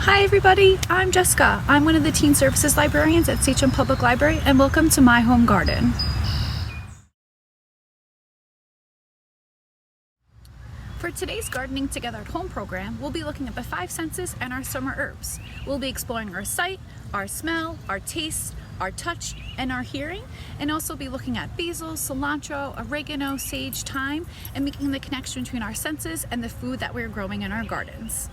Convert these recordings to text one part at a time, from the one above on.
Hi everybody, I'm Jessica. I'm one of the Teen Services Librarians at Sachem Public Library, and welcome to my home garden. For today's Gardening Together at Home program, we'll be looking at the 5 senses and our summer herbs. We'll be exploring our sight, our smell, our taste, our touch, and our hearing, and also be looking at basil, cilantro, oregano, sage, thyme, and making the connection between our senses and the food that we're growing in our gardens.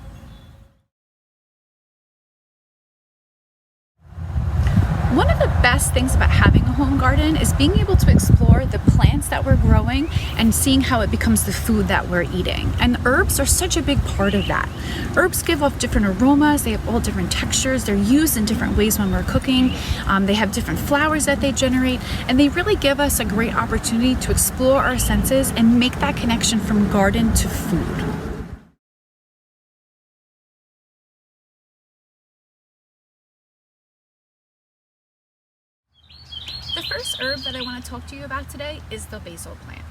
One of the best things about having a home garden is being able to explore the plants that we're growing and seeing how it becomes the food that we're eating. And herbs are such a big part of that. Herbs give off different aromas, they have all different textures, they're used in different ways when we're cooking, they have different flowers that they generate, and they really give us a great opportunity to explore our senses and make that connection from garden to food. The first herb that I want to talk to you about today is the basil plant.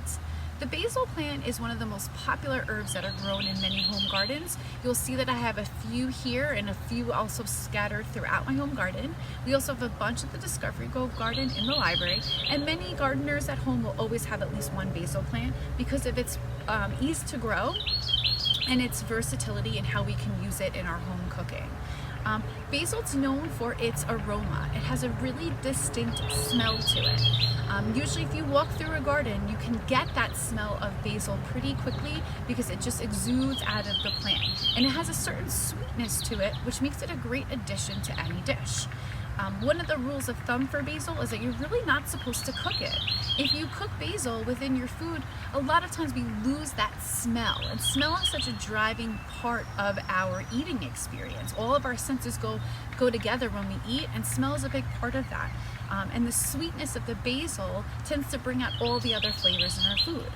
The basil plant is one of the most popular herbs that are grown in many home gardens. You'll see that I have a few here and a few also scattered throughout my home garden. We also have a bunch at the Discovery Grove garden in the library, and many gardeners at home will always have at least one basil plant because of its ease to grow and its versatility and how we can use it in our home cooking. Basil's known for its aroma. It has a really distinct smell to it. Usually if you walk through a garden, you can get that smell of basil pretty quickly because it just exudes out of the plant. And it has a certain sweetness to it, which makes it a great addition to any dish. One of the rules of thumb for basil is that you're really not supposed to cook it. If you cook basil within your food, a lot of times we lose that smell. And smell is such a driving part of our eating experience. All of our senses go together when we eat, and smell is a big part of that. And the sweetness of the basil tends to bring out all the other flavors in our food.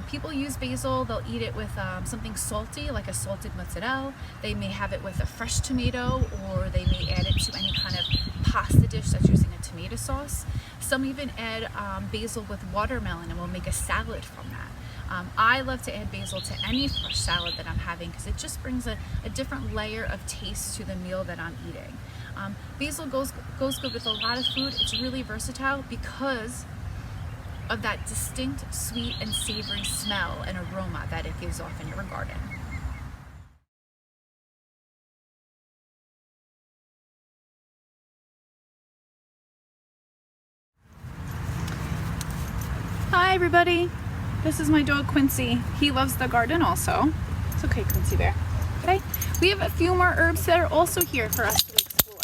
People use basil, they'll eat it with something salty like a salted mozzarella. They may have it with a fresh tomato, or they may add it to any kind of pasta dish that's using a tomato sauce. Some even add basil with watermelon and will make a salad from that. I love to add basil to any fresh salad that I'm having because it just brings a different layer of taste to the meal that I'm eating. Basil goes good with a lot of food. It's really versatile because of that distinct sweet and savory smell and aroma that it gives off in your garden. Hi everybody, this is my dog Quincy. He loves the garden also. It's okay, Quincy Bear. Okay, we have a few more herbs that are also here for us to explore.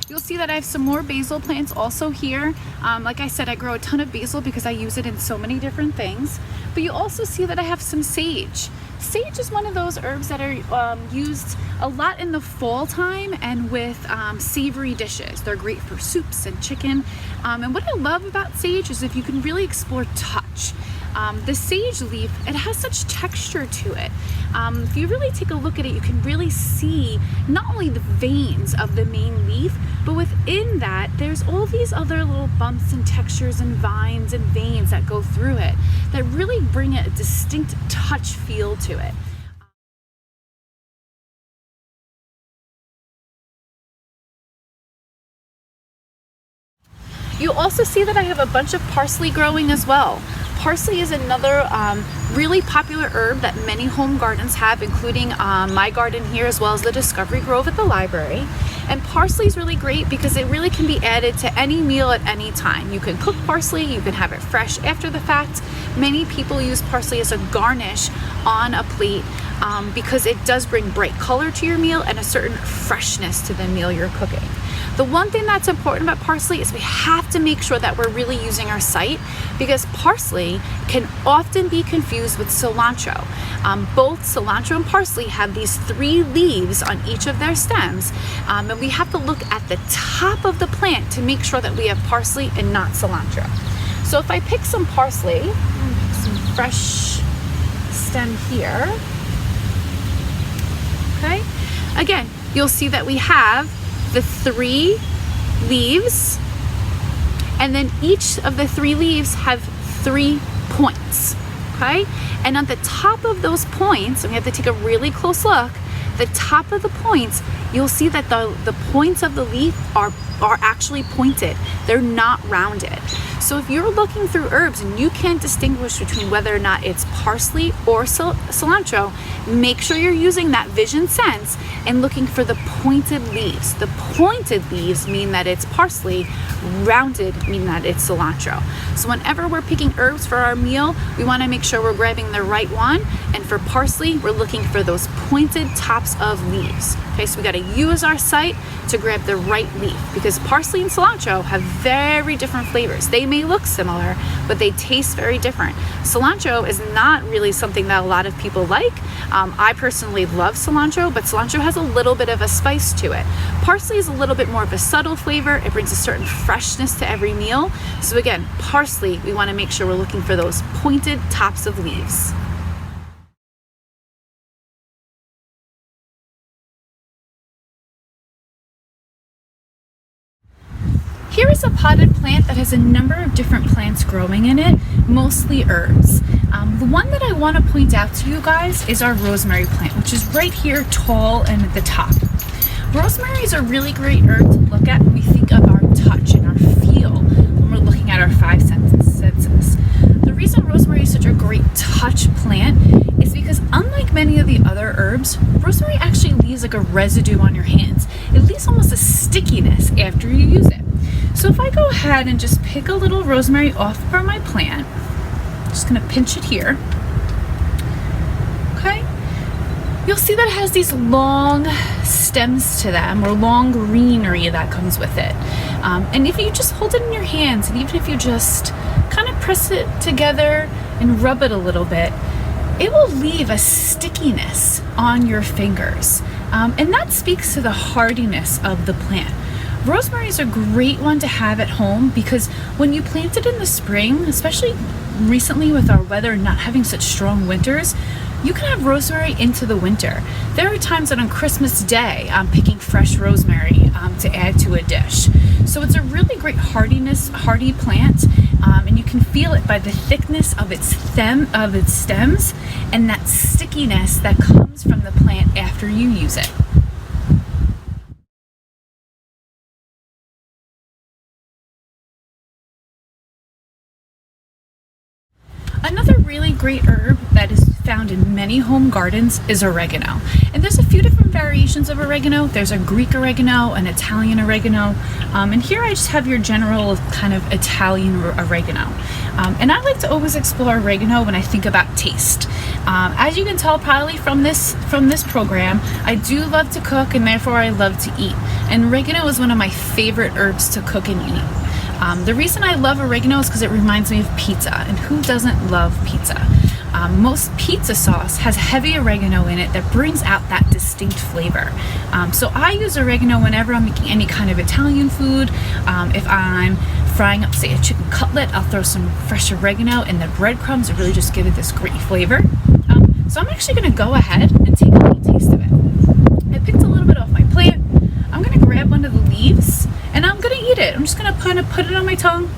You'll see that I have some more basil plants also here. Like I said, I grow a ton of basil because I use it in so many different things. But you also see that I have some sage. Sage is one of those herbs that are used a lot in the fall time and with savory dishes. They're great for soups and chicken. And what I love about sage is if you can really explore touch. The sage leaf, it has such texture to it. If you really take a look at it, you can really see not only the veins of the main leaf, but within that, there's all these other little bumps and textures and vines and veins that go through it that really bring a distinct touch feel to it. You also see that I have a bunch of parsley growing as well. Parsley is another really popular herb that many home gardens have, including my garden here as well as the Discovery Grove at the library. And parsley is really great because it really can be added to any meal at any time. You can cook parsley, you can have it fresh after the fact. Many people use parsley as a garnish on a plate because it does bring bright color to your meal and a certain freshness to the meal you're cooking. The one thing that's important about parsley is we have to make sure that we're really using our sight because parsley can often be confused with cilantro. Both cilantro and parsley have these 3 leaves on each of their stems, and we have to look at the top of the plant to make sure that we have parsley and not cilantro. So if I pick some parsley, pick some fresh stem here, okay? Again, you'll see that we have the 3 leaves, and then each of the 3 leaves have 3 points, okay? And on the top of those points, and we have to take a really close look, the top of the points, you'll see that the points of the leaf are actually pointed. They're not rounded. So if you're looking through herbs and you can't distinguish between whether or not it's parsley or cilantro, make sure you're using that vision sense and looking for the pointed leaves. The pointed leaves mean that it's parsley, rounded mean that it's cilantro. So whenever we're picking herbs for our meal, we want to make sure we're grabbing the right one. And for parsley, we're looking for those pointed tops of leaves. Okay, so we got to use our sight to grab the right leaf, because parsley and cilantro have very different flavors. They may look similar, but they taste very different. Cilantro is not really something that a lot of people like. I personally love cilantro, but cilantro has a little bit of a spice to it. Parsley is a little bit more of a subtle flavor. It brings a certain freshness to every meal. So again, parsley, we want to make sure we're looking for those pointed tops of leaves. Here is a potted plant that has a number of different plants growing in it, mostly herbs. The one that I want to point out to you guys is our rosemary plant, which is right here tall and at the top. Rosemary is a really great herb to look at when we think of our touch and our feel when we're looking at our five senses. The reason rosemary is such a great touch plant is because unlike many of the other herbs, rosemary actually leaves like a residue on your hands. It leaves almost a stickiness after you use it. So if I go ahead and just pick a little rosemary off from my plant, I'm just going to pinch it here. Okay, you'll see that it has these long stems to them, or long greenery that comes with it. And if you just hold it in your hands, and even if you just kind of press it together and rub it a little bit, it will leave a stickiness on your fingers. And that speaks to the hardiness of the plant. Rosemary is a great one to have at home because when you plant it in the spring, especially recently with our weather not having such strong winters, you can have rosemary into the winter. There are times that on Christmas Day, I'm picking fresh rosemary to add to a dish. So it's a really great hardy plant, and you can feel it by the thickness of its stems and that stickiness that comes from the plant after you use it. Another really great herb that is found in many home gardens is oregano. And there's a few different variations of oregano. There's a Greek oregano, an Italian oregano, and here I just have your general kind of Italian oregano. And I like to always explore oregano when I think about taste. As you can tell probably from this program, I do love to cook, and therefore I love to eat. And oregano is one of my favorite herbs to cook and eat. The reason I love oregano is because it reminds me of pizza, and who doesn't love pizza? Most pizza sauce has heavy oregano in it that brings out that distinct flavor. So I use oregano whenever I'm making any kind of Italian food. If I'm frying up, say, a chicken cutlet, I'll throw some fresh oregano in the breadcrumbs to really just give it this great flavor. So I'm actually going to go ahead and take a little taste of it. I picked a little bit off my plant. I'm going to grab one of the leaves and I'm going to eat it. I'm just going to kind of put it on my tongue.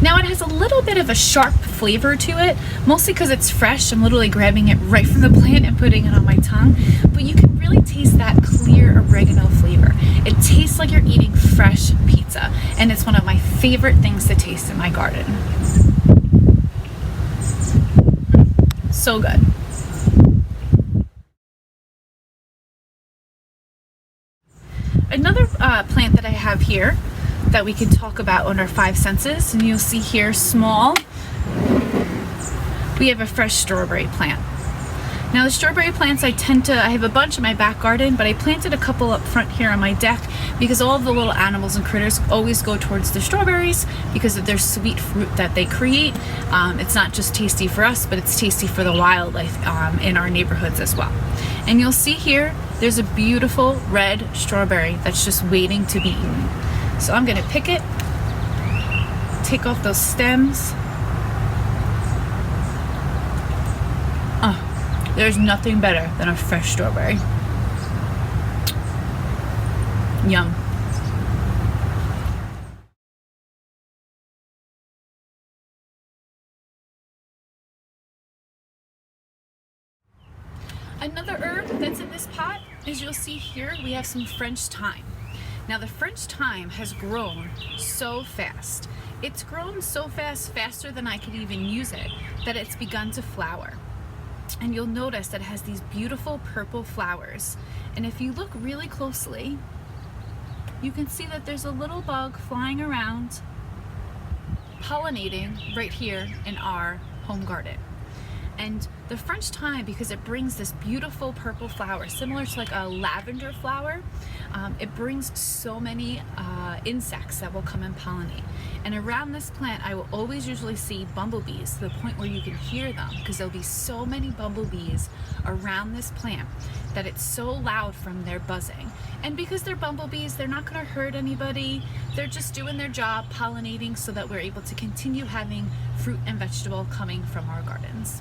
Now it has a little bit of a sharp flavor to it, mostly because it's fresh. I'm literally grabbing it right from the plant and putting it on my tongue. But you can really taste that clear oregano flavor. It tastes like you're eating fresh pizza, and it's one of my favorite things to taste in my garden. So good. Another plant that I have here that we can talk about on our five senses, and you'll see here small, we have a fresh strawberry plant. Now the strawberry plants I have a bunch in my back garden, but I planted a couple up front here on my deck because all of the little animals and critters always go towards the strawberries because of their sweet fruit that they create. It's not just tasty for us, but it's tasty for the wildlife in our neighborhoods as well. And you'll see here, there's a beautiful red strawberry that's just waiting to be eaten. So I'm gonna pick it, take off those stems. There's nothing better than a fresh strawberry. Yum. Another herb that's in this pot, as you'll see here, we have some French thyme. Now the French thyme has grown so fast. It's grown so fast, faster than I could even use it, that it's begun to flower. And you'll notice that it has these beautiful purple flowers. And if you look really closely, you can see that there's a little bug flying around, pollinating right here in our home garden. And the French thyme, because it brings this beautiful purple flower, similar to like a lavender flower, it brings so many insects that will come and pollinate. And around this plant, I will always usually see bumblebees, to the point where you can hear them, because there'll be so many bumblebees around this plant that it's so loud from their buzzing. And because they're bumblebees, they're not going to hurt anybody. They're just doing their job, pollinating, so that we're able to continue having fruit and vegetable coming from our gardens.